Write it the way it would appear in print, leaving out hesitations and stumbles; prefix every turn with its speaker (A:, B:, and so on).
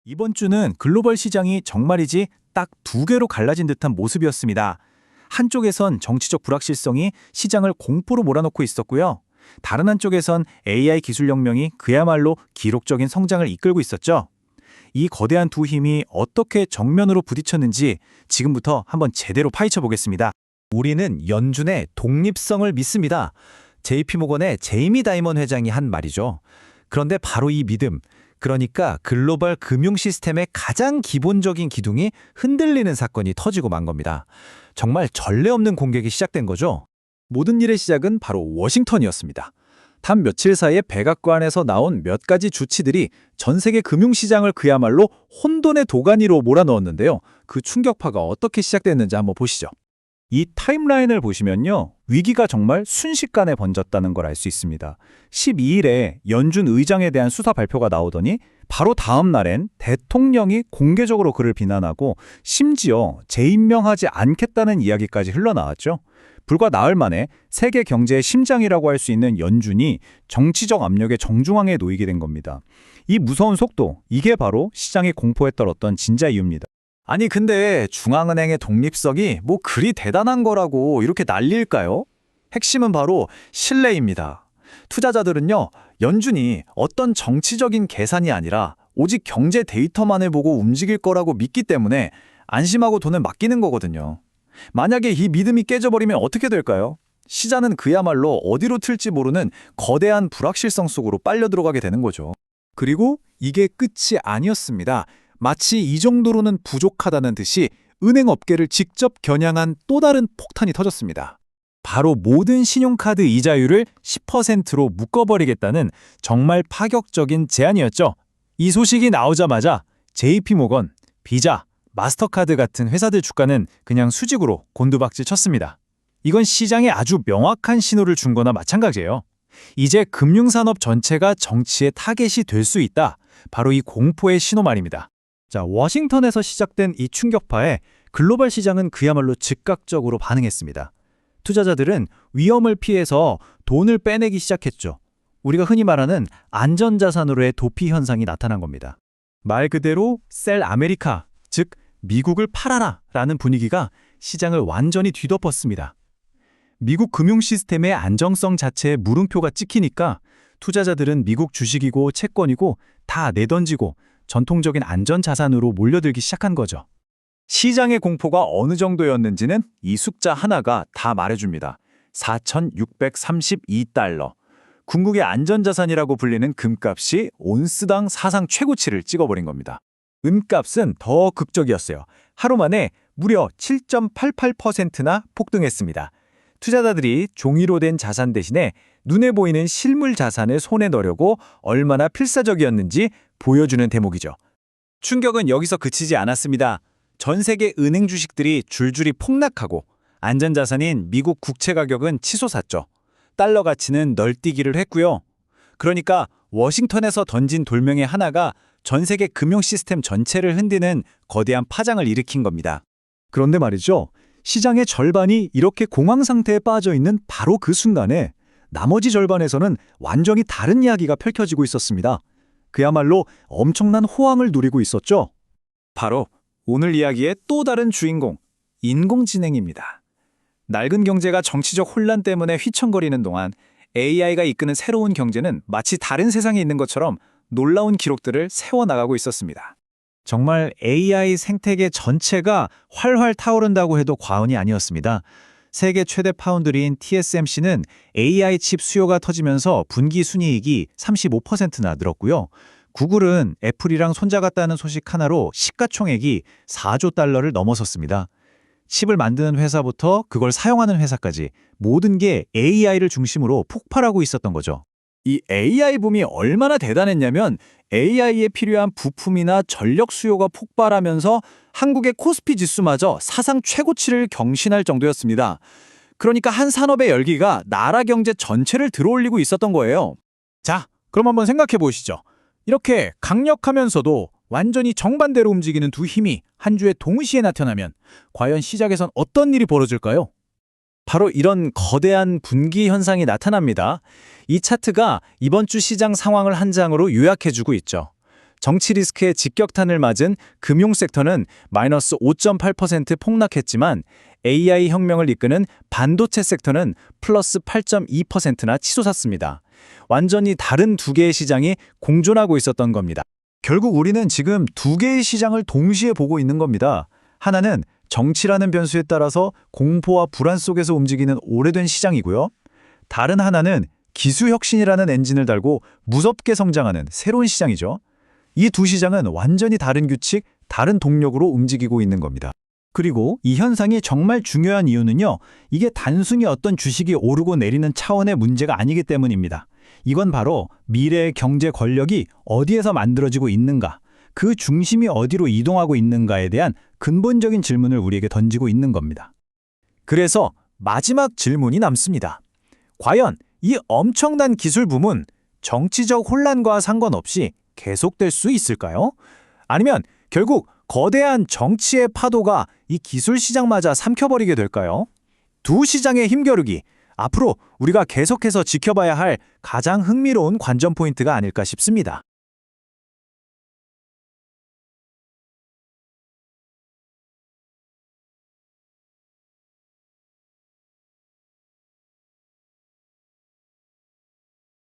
A: 이번 주는 글로벌 시장이 정말이지 딱 두 개로 갈라진 듯한 모습이었습니다. 한쪽에선 정치적 불확실성이 시장을 공포로 몰아넣고 있었고요. 다른 한쪽에선 AI 기술혁명이 그야말로 기록적인 성장을 이끌고 있었죠. 이 거대한 두 힘이 어떻게 정면으로 부딪혔는지 지금부터 한번 제대로 파헤쳐 보겠습니다.
B: 우리는 연준의 독립성을 믿습니다. JP모건의 제이미 다이먼 회장이 한 말이죠. 그런데 바로 이 믿음, 그러니까 글로벌 금융 시스템의 가장 기본적인 기둥이 흔들리는 사건이 터지고 만 겁니다. 정말 전례 없는 공격이 시작된 거죠.
A: 모든 일의 시작은 바로 워싱턴이었습니다. 단 며칠 사이에 백악관에서 나온 몇 가지 주치들이 전 세계 금융시장을 그야말로 혼돈의 도가니로 몰아넣었는데요. 그 충격파가 어떻게 시작됐는지 한번 보시죠. 이 타임라인을 보시면요. 위기가 정말 순식간에 번졌다는 걸 알 수 있습니다. 12일에 연준 의장에 대한 수사 발표가 나오더니 바로 다음 날엔 대통령이 공개적으로 그를 비난하고 심지어 재임명하지 않겠다는 이야기까지 흘러나왔죠. 불과 나흘 만에 세계 경제의 심장이라고 할 수 있는 연준이 정치적 압력의 정중앙에 놓이게 된 겁니다. 이 무서운 속도, 이게 바로 시장의 공포에 떨었던 진짜 이유입니다.
B: 아니 근데 중앙은행의 독립성이 뭐 그리 대단한 거라고 이렇게 난리일까요? 핵심은 바로 신뢰입니다. 투자자들은요, 연준이 어떤 정치적인 계산이 아니라 오직 경제 데이터만을 보고 움직일 거라고 믿기 때문에 안심하고 돈을 맡기는 거거든요. 만약에 이 믿음이 깨져버리면 어떻게 될까요? 시장은 그야말로 어디로 튈지 모르는 거대한 불확실성 속으로 빨려 들어가게 되는 거죠.
A: 그리고 이게 끝이 아니었습니다. 마치 이 정도로는 부족하다는 듯이 은행 업계를 직접 겨냥한 또 다른 폭탄이 터졌습니다. 바로 모든 신용카드 이자율을 10%로 묶어버리겠다는 정말 파격적인 제안이었죠. 이 소식이 나오자마자 JP모건, 비자, 마스터카드 같은 회사들 주가는 그냥 수직으로 곤두박질 쳤습니다. 이건 시장에 아주 명확한 신호를 준 거나 마찬가지예요. 이제 금융산업 전체가 정치의 타겟이 될 수 있다. 바로 이 공포의 신호 말입니다.
B: 자, 워싱턴에서 시작된 이 충격파에 글로벌 시장은 그야말로 즉각적으로 반응했습니다. 투자자들은 위험을 피해서 돈을 빼내기 시작했죠. 우리가 흔히 말하는 안전자산으로의 도피 현상이 나타난 겁니다. 말 그대로 셀 아메리카, 즉 미국을 팔아라 라는 분위기가 시장을 완전히 뒤덮었습니다. 미국 금융 시스템의 안정성 자체에 물음표가 찍히니까 투자자들은 미국 주식이고 채권이고 다 내던지고 전통적인 안전자산으로 몰려들기 시작한 거죠. 시장의 공포가 어느 정도였는지는 이 숫자 하나가 다 말해줍니다. 4,632달러. 궁극의 안전자산이라고 불리는 금값이 온스당 사상 최고치를 찍어버린 겁니다. 은값은 더 극적이었어요. 하루 만에 무려 7.88%나 폭등했습니다. 투자자들이 종이로 된 자산 대신에 눈에 보이는 실물 자산을 손에 넣으려고 얼마나 필사적이었는지 보여주는 대목이죠. 충격은 여기서 그치지 않았습니다. 전 세계 은행 주식들이 줄줄이 폭락하고 안전자산인 미국 국채 가격은 치솟았죠. 달러 가치는 널뛰기를 했고요. 그러니까 워싱턴에서 던진 돌멩이 하나가 전 세계 금융 시스템 전체를 흔드는 거대한 파장을 일으킨 겁니다.
A: 그런데 말이죠. 시장의 절반이 이렇게 공황 상태에 빠져 있는 바로 그 순간에 나머지 절반에서는 완전히 다른 이야기가 펼쳐지고 있었습니다. 그야말로 엄청난 호황을 누리고 있었죠. 바로 오늘 이야기의 또 다른 주인공, 인공지능입니다. 낡은 경제가 정치적 혼란 때문에 휘청거리는 동안 AI가 이끄는 새로운 경제는 마치 다른 세상에 있는 것처럼 놀라운 기록들을 세워나가고 있었습니다.
B: 정말 AI 생태계 전체가 활활 타오른다고 해도 과언이 아니었습니다. 세계 최대 파운드리인 TSMC는 AI 칩 수요가 터지면서 분기 순이익이 35%나 늘었고요. 구글은 애플이랑 손잡았다는 소식 하나로 시가총액이 4조 달러를 넘어섰습니다. 칩을 만드는 회사부터 그걸 사용하는 회사까지 모든 게 AI를 중심으로 폭발하고 있었던 거죠.
A: 이 AI 붐이 얼마나 대단했냐면 AI에 필요한 부품이나 전력 수요가 폭발하면서 한국의 코스피 지수마저 사상 최고치를 경신할 정도였습니다. 그러니까 한 산업의 열기가 나라 경제 전체를 들어올리고 있었던 거예요. 자, 그럼 한번 생각해 보시죠. 이렇게 강력하면서도 완전히 정반대로 움직이는 두 힘이 한 주에 동시에 나타나면 과연 시장에선 어떤 일이 벌어질까요?
B: 바로 이런 거대한 분기 현상이 나타납니다. 이 차트가 이번 주 시장 상황을 한 장으로 요약해주고 있죠. 정치 리스크에 직격탄을 맞은 금융 섹터는 마이너스 5.8% 폭락했지만 AI 혁명을 이끄는 반도체 섹터는 플러스 8.2%나 치솟았습니다. 완전히 다른 두 개의 시장이 공존하고 있었던 겁니다.
A: 결국 우리는 지금 두 개의 시장을 동시에 보고 있는 겁니다. 하나는 정치라는 변수에 따라서 공포와 불안 속에서 움직이는 오래된 시장이고요. 다른 하나는 기술 혁신이라는 엔진을 달고 무섭게 성장하는 새로운 시장이죠. 이 두 시장은 완전히 다른 규칙, 다른 동력으로 움직이고 있는 겁니다.
B: 그리고 이 현상이 정말 중요한 이유는요. 이게 단순히 어떤 주식이 오르고 내리는 차원의 문제가 아니기 때문입니다. 이건 바로 미래의 경제 권력이 어디에서 만들어지고 있는가, 그 중심이 어디로 이동하고 있는가에 대한 근본적인 질문을 우리에게 던지고 있는 겁니다. 그래서 마지막 질문이 남습니다. 과연 이 엄청난 기술 붐은 정치적 혼란과 상관없이 계속될 수 있을까요? 아니면 결국 거대한 정치의 파도가 이 기술 시장마저 삼켜버리게 될까요? 두 시장의 힘겨루기, 앞으로 우리가 계속해서 지켜봐야 할 가장 흥미로운 관전 포인트가 아닐까 싶습니다.